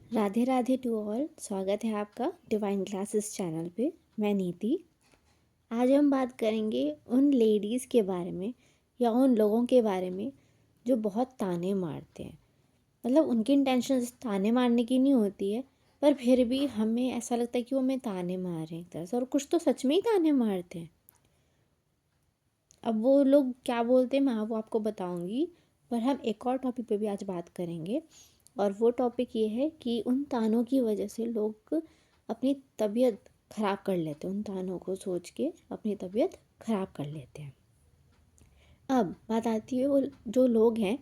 Radhe Radhe to all. स्वागत है आपका डिवाइन क्लासेस चैनल पे। मैं नीति। आज हम बात करेंगे उन लेडीज़ के बारे में या उन लोगों के बारे में जो बहुत ताने मारते हैं। मतलब उनकी इंटेंशन ताने मारने की नहीं होती है, पर फिर भी हमें ऐसा लगता है कि वो हमें ताने मार रहे हैं एक तरह से, और कुछ तो सच में ही ताने मारते हैं। अब वो लोग क्या बोलते हैं मैं वो आपको बताऊंगी, पर हम एक और टॉपिक पे भी आज बात करेंगे। और वो टॉपिक ये है कि उन तानों की वजह से लोग अपनी तबीयत ख़राब कर लेते हैं। उन तानों को सोच के अपनी तबीयत ख़राब कर लेते हैं। अब बात आती है वो जो लोग हैं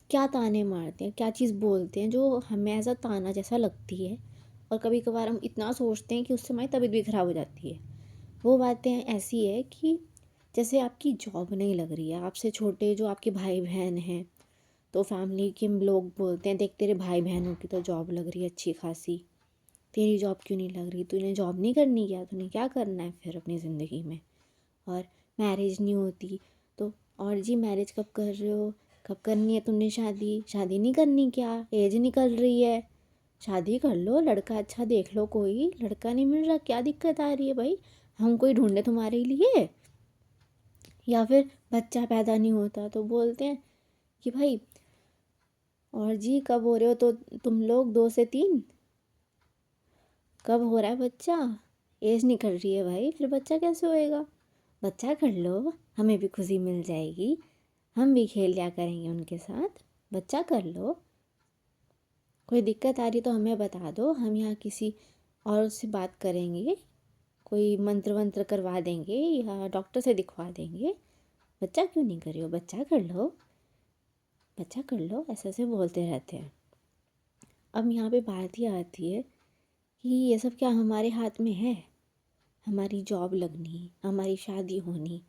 क्या ताने मारते हैं, क्या चीज़ बोलते हैं जो हमें ऐसा ताना जैसा लगती है, और कभी कभार हम इतना सोचते हैं कि उससे हमारी तबीयत भी ख़राब हो जाती है। वो बातें ऐसी है कि जैसे आपकी जॉब नहीं लग रही है, आपसे छोटे जो आपके भाई बहन हैं, तो फैमिली के लोग बोलते हैं देख तेरे भाई बहनों की तो जॉब लग रही है अच्छी खासी, तेरी जॉब क्यों नहीं लग रही, तूने जॉब नहीं करनी क्या, तूने क्या करना है फिर अपनी ज़िंदगी में। और मैरिज नहीं होती तो और जी मैरिज कब कर रहे हो, कब करनी है तुमने शादी, शादी नहीं करनी क्या, एज निकल रही है, शादी कर लो, लड़का अच्छा देख लो, कोई लड़का नहीं मिल रहा क्या दिक्कत आ रही है भाई, हम कोई ढूंढे तुम्हारे लिए। या फिर बच्चा पैदा नहीं होता तो बोलते हैं कि भाई और जी कब हो रहे हो, तो तुम लोग 2 से 3 कब हो रहा है बच्चा, एज निकल रही है भाई, फिर बच्चा कैसे होएगा, बच्चा कर लो, हमें भी खुशी मिल जाएगी, हम भी खेल लिया करेंगे उनके साथ, बच्चा कर लो, कोई दिक्कत आ रही तो हमें बता दो, हम यहाँ किसी और से बात करेंगे, कोई मंत्र वंत्र करवा देंगे या डॉक्टर से दिखवा देंगे, बच्चा क्यों नहीं कर रही हो, बच्चा कर लो, बच्चा कर लो, ऐसे ऐसे बोलते रहते हैं। अब यहाँ पे बात ही आती है कि ये सब क्या हमारे हाथ में है, हमारी जॉब लगनी, हमारी शादी होनी,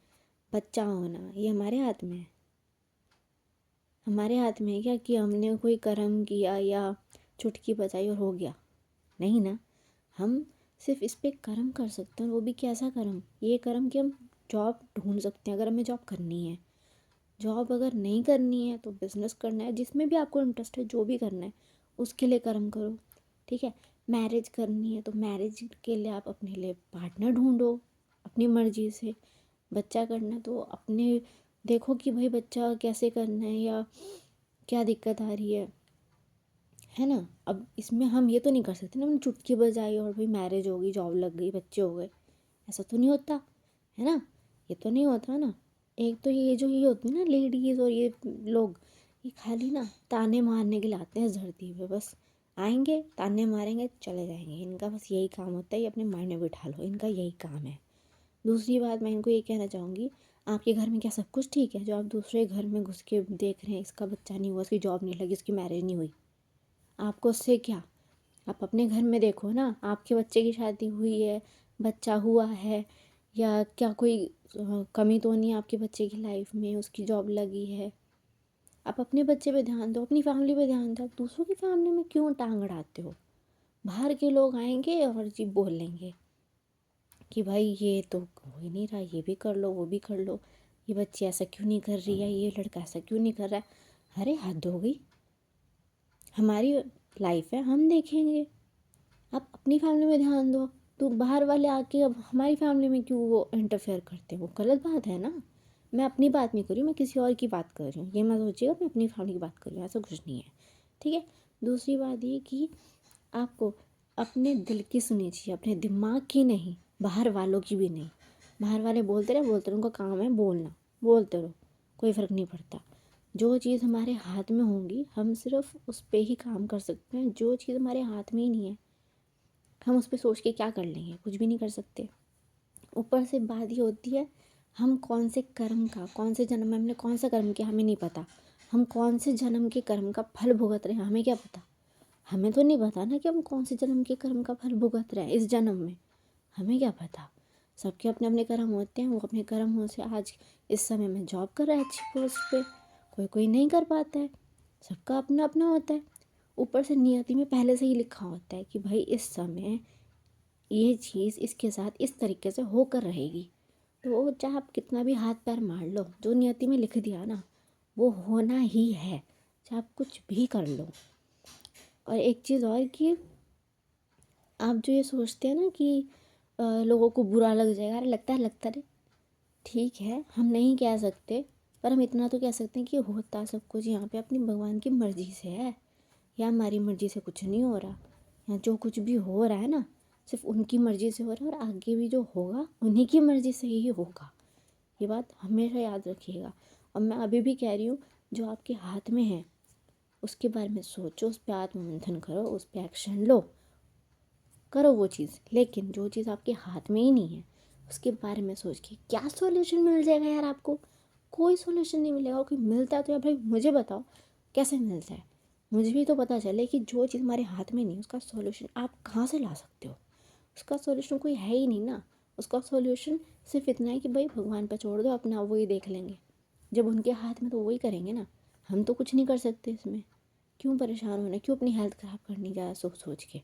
बच्चा होना, ये हमारे हाथ में है। हमारे हाथ में है क्या कि हमने कोई कर्म किया या चुटकी बजाई और हो गया, नहीं ना। हम सिर्फ इस पे कर्म कर सकते हैं, वो भी कैसा कर्म, ये कर्म कि हम जॉब ढूंढ सकते हैं अगर हमें जॉब करनी है। जॉब अगर नहीं करनी है तो बिज़नेस करना है, जिसमें भी आपको इंटरेस्ट है, जो भी करना है उसके लिए कर्म करो, ठीक है। मैरिज करनी है तो मैरिज के लिए आप अपने लिए पार्टनर ढूंढो अपनी मर्ज़ी से। बच्चा करना है तो अपने देखो कि भाई बच्चा कैसे करना है या क्या दिक्कत आ रही है ना। अब इसमें हम ये तो नहीं कर सकते ना हम चुटकी बजाई और भाई मैरिज हो गई, जॉब लग गई, बच्चे हो गए, ऐसा तो नहीं होता है ना, ये तो नहीं होता ना। एक तो ये जो ये होती है ना लेडीज़ और ये लोग, ये खाली ना ताने मारने के लिए आते हैं इस धरती पे, बस आएंगे ताने मारेंगे चले जाएंगे, इनका बस यही काम होता है, ये अपने माइंड में बिठा लो, इनका यही काम है। दूसरी बात मैं इनको ये कहना चाहूँगी, आपके घर में क्या सब कुछ ठीक है जो आप दूसरे घर में घुस के देख रहे हैं, इसका बच्चा नहीं हुआ, इसकी जॉब नहीं लगी, इसकी मैरिज नहीं हुई, आपको उससे क्या। आप अपने घर में देखो ना, आपके बच्चे की शादी हुई है, बच्चा हुआ है, या क्या कोई कमी तो नहीं है आपके बच्चे की लाइफ में, उसकी जॉब लगी है। आप अपने बच्चे पे ध्यान दो, अपनी फैमिली पे ध्यान दो, आप दूसरों की फैमिली में क्यों टांग अड़ाते हो। बाहर के लोग आएंगे और जी बोल लेंगे कि भाई ये तो हो ही नहीं रहा, ये भी कर लो वो भी कर लो, ये बच्ची ऐसा क्यों नहीं कर रही है, ये लड़का ऐसा क्यों नहीं कर रहा है। अरे हद हो गई, हमारी लाइफ है, हम देखेंगे, आप अपनी फैमिली में ध्यान दो। तो बाहर वाले आके अब हमारी फैमिली में क्यों वो इंटरफेयर करते हैं, वो गलत बात है ना। मैं अपनी बात नहीं कर रही हूँ, मैं किसी और की बात कर रही हूँ, ये मैं सोचिएगा मैं अपनी फैमिली की बात कर रही हूँ, ऐसा कुछ नहीं है, ठीक है। दूसरी बात ये कि आपको अपने दिल की सुननी चाहिए, अपने दिमाग की नहीं, बाहर वालों की भी नहीं। बाहर वाले बोलते रहे, उनका काम है बोलना, बोलते रहो, कोई फ़र्क नहीं पड़ता। जो चीज़ हमारे हाथ में होंगी हम सिर्फ उस पर ही काम कर सकते हैं, जो चीज़ हमारे हाथ में ही नहीं है हम उस पर सोच के क्या कर लेंगे, कुछ भी नहीं कर सकते। ऊपर से बात ये होती है हम कौन से कर्म का, कौन से जन्म में हमने कौन सा कर्म किया हमें नहीं पता, हम कौन से जन्म के कर्म का फल भुगत रहे हैं हमें क्या पता। हमें तो नहीं पता ना कि हम कौन से जन्म के कर्म का फल भुगत रहे हैं इस जन्म में, हमें क्या पता। सबके अपने अपने कर्म होते हैं, वो अपने कर्मों से आज इस समय में जॉब कर रहा है अच्छी पोस्ट पे, कोई कोई नहीं कर पाता है, सबका अपना अपना होता है। ऊपर से नियति में पहले से ही लिखा होता है कि भाई इस समय ये चीज़ इसके साथ इस तरीके से होकर रहेगी, तो चाहे आप कितना भी हाथ पैर मार लो, जो नियति में लिख दिया ना वो होना ही है, चाहे आप कुछ भी कर लो। और एक चीज़ और कि आप जो ये सोचते हैं ना कि लोगों को बुरा लग जाएगा, अरे लगता है ठीक है, हम नहीं कह सकते, पर हम इतना तो कह सकते हैं कि होता सब कुछ यहाँ पे अपनी भगवान की मर्ज़ी से है, या हमारी मर्ज़ी से कुछ नहीं हो रहा। यहाँ जो कुछ भी हो रहा है ना, सिर्फ उनकी मर्ज़ी से हो रहा है, और आगे भी जो होगा उन्हीं की मर्ज़ी से ही होगा। ये बात हमेशा याद रखिएगा। और मैं अभी भी कह रही हूँ, जो आपके हाथ में है उसके बारे में सोचो, उस पर आत्ममंथन करो, उस पर एक्शन लो, करो वो चीज़। लेकिन जो चीज़ आपके हाथ में ही नहीं है उसके बारे में सोच के क्या सॉल्यूशन मिल जाएगा यार आपको? कोई सॉल्यूशन नहीं मिलेगा। और कोई मिलता है तो यार भाई मुझे बताओ कैसे मिलता है, मुझे भी तो पता चले कि जो चीज़ हमारे हाथ में नहीं उसका सॉल्यूशन आप कहाँ से ला सकते हो। उसका सॉल्यूशन कोई है ही नहीं ना। उसका सॉल्यूशन सिर्फ इतना है कि भाई भगवान पर छोड़ दो, अपना वही देख लेंगे। जब उनके हाथ में तो वही करेंगे ना, हम तो कुछ नहीं कर सकते इसमें। क्यों परेशान होना, क्यों अपनी हेल्थ ख़राब करनी ज़्यादा सोच सोच के।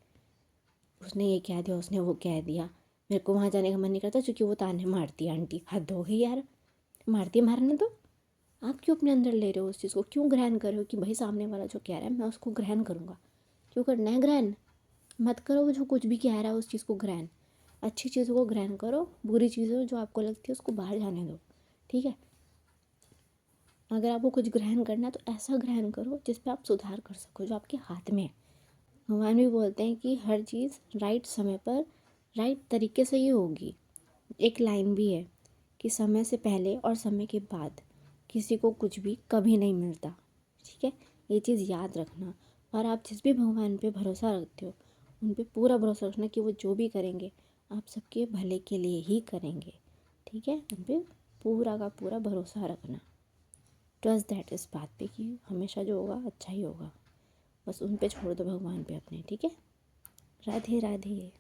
उसने ये कह दिया, उसने वो कह दिया, मेरे को वहाँ जाने का मन नहीं करता क्योंकि वो ताने मारती है आंटी। हद हो गई यार, मारती है मारने दो। आप क्यों अपने अंदर ले रहे हो उस चीज़ को, क्यों ग्रहण कर रहे हो कि भाई सामने वाला जो कह रहा है मैं उसको ग्रहण करूँगा। क्यों करना है ग्रहण? मत करो वो जो कुछ भी कह रहा है उस चीज़ को ग्रहण। अच्छी चीज़ों को ग्रहण करो, बुरी चीज़ों जो आपको लगती है उसको बाहर जाने दो। ठीक है, अगर आपको कुछ ग्रहण करना है तो ऐसा ग्रहण करो जिस पे आप सुधार कर सको, जो आपके हाथ में है। भगवान भी बोलते हैं कि हर चीज़ राइट समय पर राइट तरीके से ही होगी। एक लाइन भी है कि समय से पहले और समय के बाद किसी को कुछ भी कभी नहीं मिलता। ठीक है, ये चीज़ याद रखना। और आप जिस भी भगवान पे भरोसा रखते हो उन पे पूरा भरोसा रखना कि वो जो भी करेंगे आप सबके भले के लिए ही करेंगे। ठीक है, उन पे पूरा का पूरा भरोसा रखना। ट्रस्ट दैट इस बात पे कि हमेशा जो होगा अच्छा ही होगा। बस उन पे छोड़ दो भगवान पे अपने। ठीक है, राधे राधे।